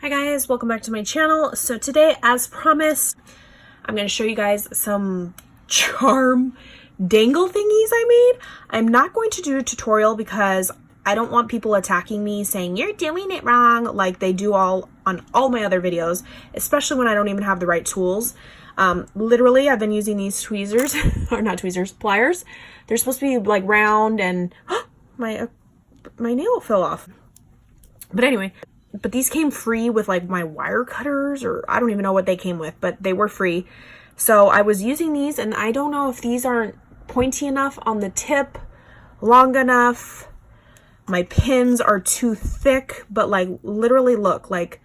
Hi guys, welcome back to my channel. So today, as promised, I'm going to show you guys some charm dangle thingies I made. I'm not going to do a tutorial because I don't want people attacking me saying you're doing it wrong like they do on all my other videos, especially when I don't even have the right tools. Literally, I've been using these tweezers, or not tweezers, pliers. They're supposed to be like round and my nail fell off. But anyway, but these came free with like my wire cutters, or I don't even know what they came with, but they were free. So I was using these, and I don't know if these aren't pointy enough on the tip, long enough. My pins are too thick, but like literally look, like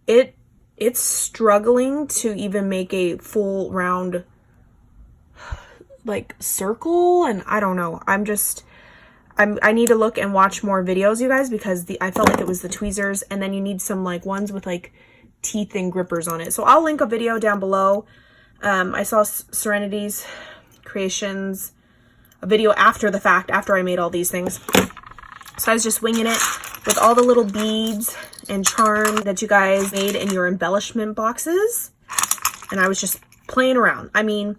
it's struggling to even make a full round like circle, and I don't know. I need to look and watch more videos, you guys, because I felt like it was the tweezers, and then you need some like ones with like teeth and grippers on it. So I'll link a video down below. I saw Serenity's creations, a video after the fact, after I made all these things. So I was just winging it with all the little beads and charm that you guys made in your embellishment boxes. And I was just playing around. I mean,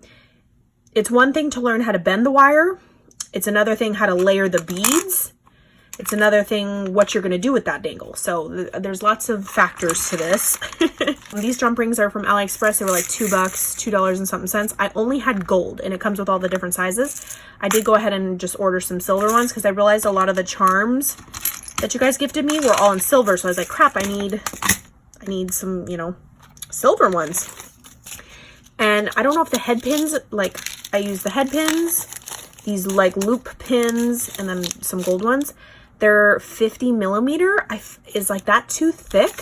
it's one thing to learn how to bend the wire. It's another thing how to layer the beads. It's another thing what you're going to do with that dangle. So there's lots of factors to this. These jump rings are from AliExpress. They were like $2, $2 and something cents. I only had gold, and it comes with all the different sizes. I did go ahead and just order some silver ones because I realized a lot of the charms that you guys gifted me were all in silver. So I was like, crap, I need some, you know, silver ones. And I don't know if the head pins, like I used the head pins, these like loop pins, and then some gold ones. They're 50 millimeter. Is like that too thick?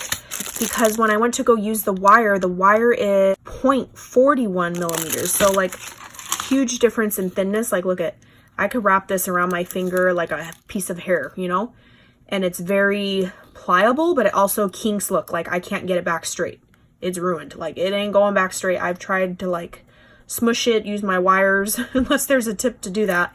Because when I went to go use the wire is 0.41 millimeters. So like huge difference in thinness. Like look at, I could wrap this around my finger like a piece of hair, you know? And it's very pliable, but it also kinks. Look, like I can't get it back straight. It's ruined. Like it ain't going back straight. I've tried to like smush it, use my wires, unless there's a tip to do that.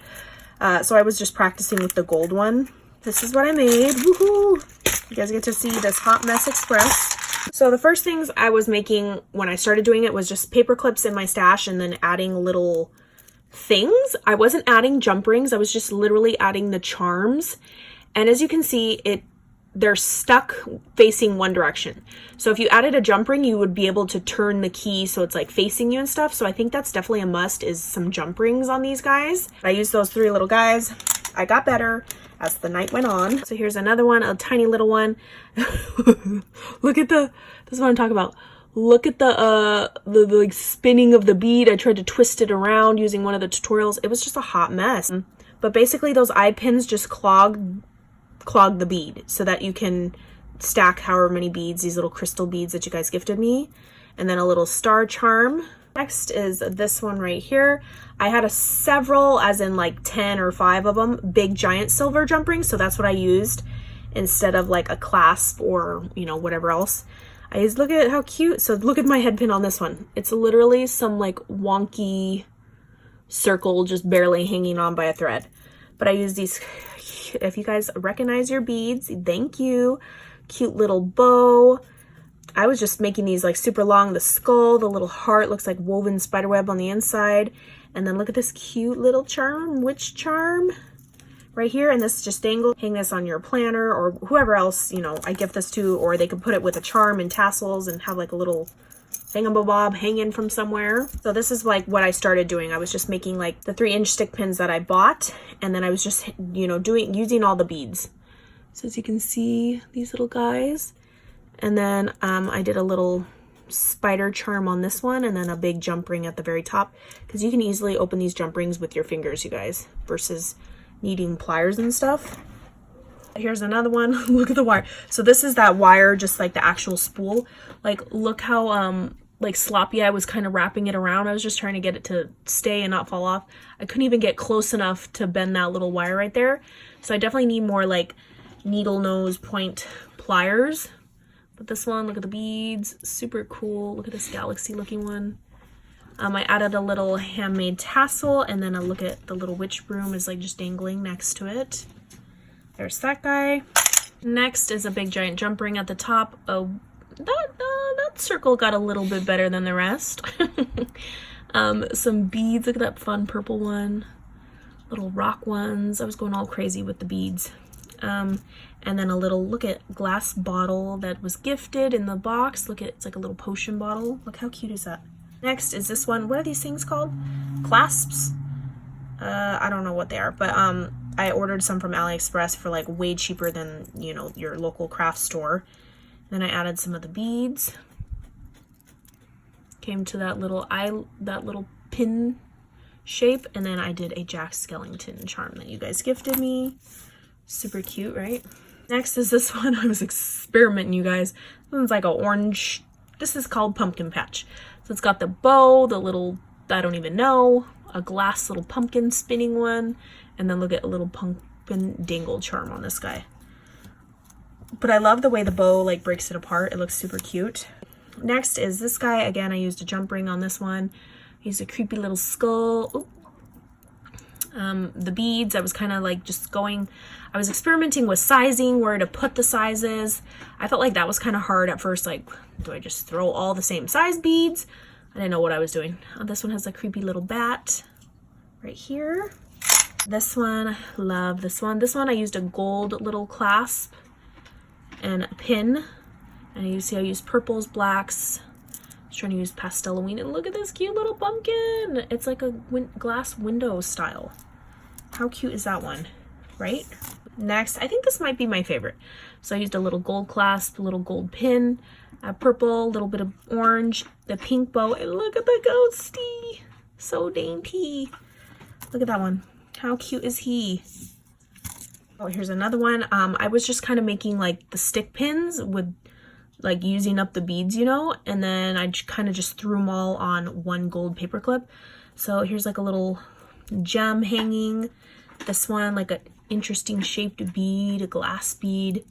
So I was just practicing with the gold one. This is what I made. Woohoo! You guys get to see this hot mess express. So the first things I was making when I started doing it was just paper clips in my stash and then adding little things. I wasn't adding jump rings. I was just literally adding the charms. And as you can see, they're stuck facing one direction. So if you added a jump ring, you would be able to turn the key so it's like facing you and stuff. So I think that's definitely a must, is some jump rings on these guys. I used those 3 little guys. I got better as the night went on. So here's another one, a tiny little one. Look at this is what I'm talking about. Look at the like spinning of the bead. I tried to twist it around using one of the tutorials. It was just a hot mess. But basically those eye pins just clog the bead so that you can stack however many beads, these little crystal beads that you guys gifted me, and then a little star charm. Next is this one right here. I had several, as in like 10 or 5 of them, big giant silver jump rings, so that's what I used instead of like a clasp or, you know, whatever else. I used, look at how cute. So look at my head pin on this one. It's literally some like wonky circle just barely hanging on by a thread. But I use these, if you guys recognize your beads, thank you. Cute little bow. I was just making these like super long. The skull, the little heart looks like woven spiderweb on the inside. And then look at this cute little charm, witch charm right here. And this is just dangle. Hang this on your planner or whoever else, you know, I gift this to, or they could put it with a charm and tassels and have like a little thingamabob hanging from somewhere. So this is like what I started doing. I was just making like the 3-inch stick pins that I bought, and then I was just, you know, using all the beads. So as you can see, these little guys, and then I did a little spider charm on this one, and then a big jump ring at the very top, because you can easily open these jump rings with your fingers, you guys, versus needing pliers and stuff. Here's another one. Look at the wire. So this is that wire, just like the actual spool. Like look how like sloppy I was kind of wrapping it around. I was just trying to get it to stay and not fall off. I couldn't even get close enough to bend that little wire right there. So I definitely need more like needle nose point pliers. But this one, look at the beads, super cool. Look at this galaxy looking one. I added a little handmade tassel, and then a look at the little witch broom is like just dangling next to it. There's that guy. Next is a big giant jump ring at the top, a that circle got a little bit better than the rest. Some beads, look at that fun purple one. Little rock ones. I was going all crazy with the beads. And then a little, look at, glass bottle that was gifted in the box. Look at, it's like a little potion bottle. Look how cute is that? Next is this one. What are these things called? Clasps? I don't know what they are, but I ordered some from AliExpress for like way cheaper than, you know, your local craft store. Then I added some of the beads. Came to that little pin shape, and then I did a Jack Skellington charm that you guys gifted me. Super cute, right? Next is this one. I was experimenting, you guys. This one's like an orange. This is called Pumpkin Patch. So it's got the bow, the little, I don't even know, a glass little pumpkin spinning one, and then look at a little pumpkin dangle charm on this guy. But I love the way the bow like breaks it apart. It looks super cute. Next is this guy. Again, I used a jump ring on this one. I used a creepy little skull. Ooh. The beads, I was kind of like just going, I was experimenting with sizing, where to put the sizes. I felt like that was kind of hard at first. Like, do I just throw all the same size beads? I didn't know what I was doing. This one has a creepy little bat right here. This one, I love this one. This one I used a gold little clasp and a pin. And you see I used purples, blacks. I was trying to use Pastelloween. And look at this cute little pumpkin. It's like a glass window style. How cute is that one, right? Next, I think this might be my favorite. So I used a little gold clasp, a little gold pin, a purple, a little bit of orange, the pink bow, and look at the ghosty. So dainty. Look at that one. How cute is he? Oh, here's another one. I was just kind of making like the stick pins with like using up the beads, you know, and then I kind of just threw them all on one gold paper clip. So here's like a little gem hanging. This one, like an interesting shaped bead, a glass bead,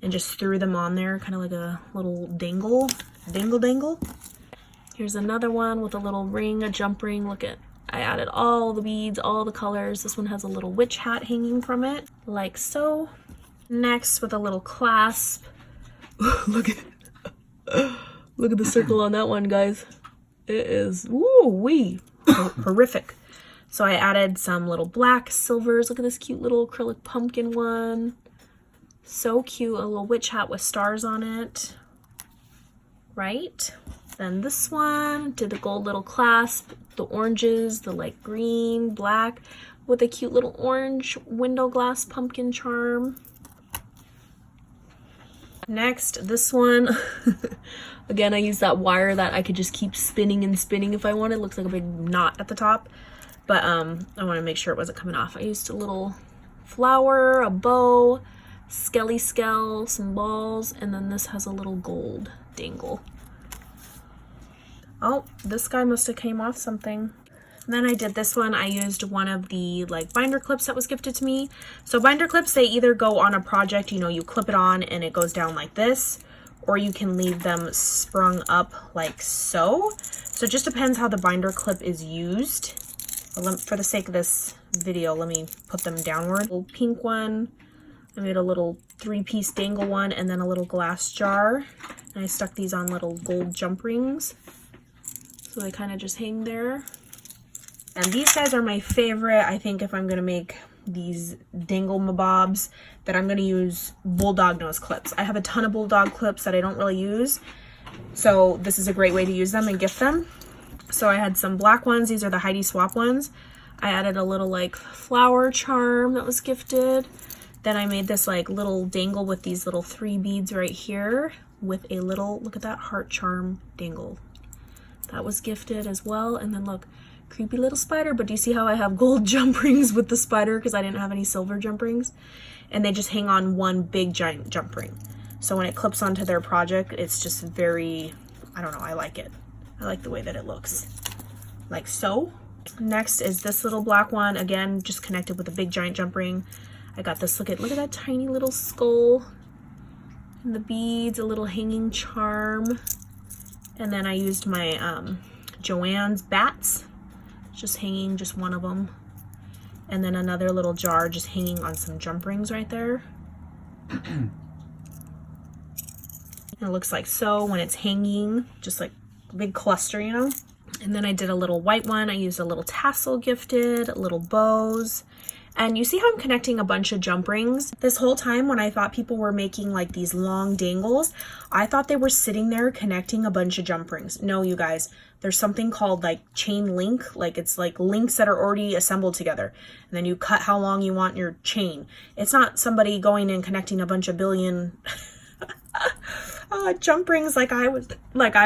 and just threw them on there, kind of like a little dangle. Here's another one with a little ring, a jump ring. Look at, I added all the beads, all the colors. This one has a little witch hat hanging from it, like so. Next, with a little clasp. Look at the circle on that one, guys. It is woo-wee horrific. So I added some little black silvers. Look at this cute little acrylic pumpkin one. So cute. A little witch hat with stars on it. Right? Then this one, did the gold little clasp, the oranges, the light green, black, with a cute little orange window glass pumpkin charm. Next, this one. Again, I used that wire that I could just keep spinning and spinning if I wanted. It looks like a big knot at the top. But I want to make sure it wasn't coming off. I used a little flower, a bow, skelly skell, some balls, and then this has a little gold dangle. Oh, this guy must have came off something. And then I did this one. I used one of the like binder clips that was gifted to me. So binder clips, they either go on a project, you know, you clip it on and it goes down like this, or you can leave them sprung up like so. So it just depends how the binder clip is used. For the sake of this video, let me put them downward. A little pink one. I made a little 3-piece dangle one, and then a little glass jar. And I stuck these on little gold jump rings. So they kind of just hang there. And these guys are my favorite. I think if I'm going to make these dangle mabobs, that I'm going to use bulldog nose clips. I have a ton of bulldog clips that I don't really use. So this is a great way to use them and gift them. So I had some black ones. These are the Heidi Swap ones. I added a little like flower charm that was gifted. Then I made this like little dangle with these little 3 beads right here with a little, look at that heart charm dangle. That was gifted as well. And then look, creepy little spider. But do you see how I have gold jump rings with the spider because I didn't have any silver jump rings? And they just hang on one big giant jump ring. So when it clips onto their project, it's just very, I don't know, I like it. I like the way that it looks, like so. Next is this little black one, again, just connected with a big giant jump ring. I got this, look at that tiny little skull and the beads, a little hanging charm. And then I used my Joann's bats, just hanging, just one of them. And then another little jar just hanging on some jump rings right there. And it looks like so when it's hanging, just like a big cluster, you know? And then I did a little white one. I used a little tassel gifted, little bows. And you see how I'm connecting a bunch of jump rings? This whole time when I thought people were making like these long dangles, I thought they were sitting there connecting a bunch of jump rings. No, you guys, there's something called like chain link. Like it's like links that are already assembled together. And then you cut how long you want your chain. It's not somebody going and connecting a bunch of billion jump rings like I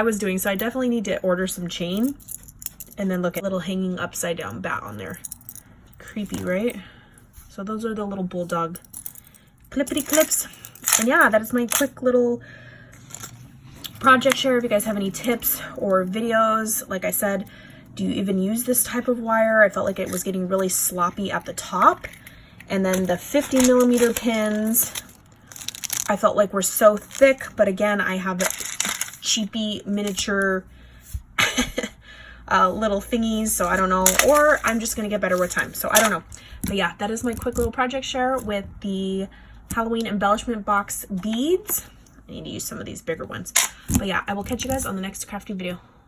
was doing. So I definitely need to order some chain. And then look at little hanging upside down bat on there. Creepy, right? So those are the little bulldog clippity clips. And yeah, that is my quick little project share. If you guys have any tips or videos, like I said, do you even use this type of wire? I felt like it was getting really sloppy at the top. And then the 50mm pins, I felt like were so thick, but again, I have cheapy miniature little thingies, so I don't know, or I'm just gonna get better with time, so I don't know. But yeah, that is my quick little project share with the Halloween embellishment box beads. I need to use some of these bigger ones. But yeah, I will catch you guys on the next crafty video.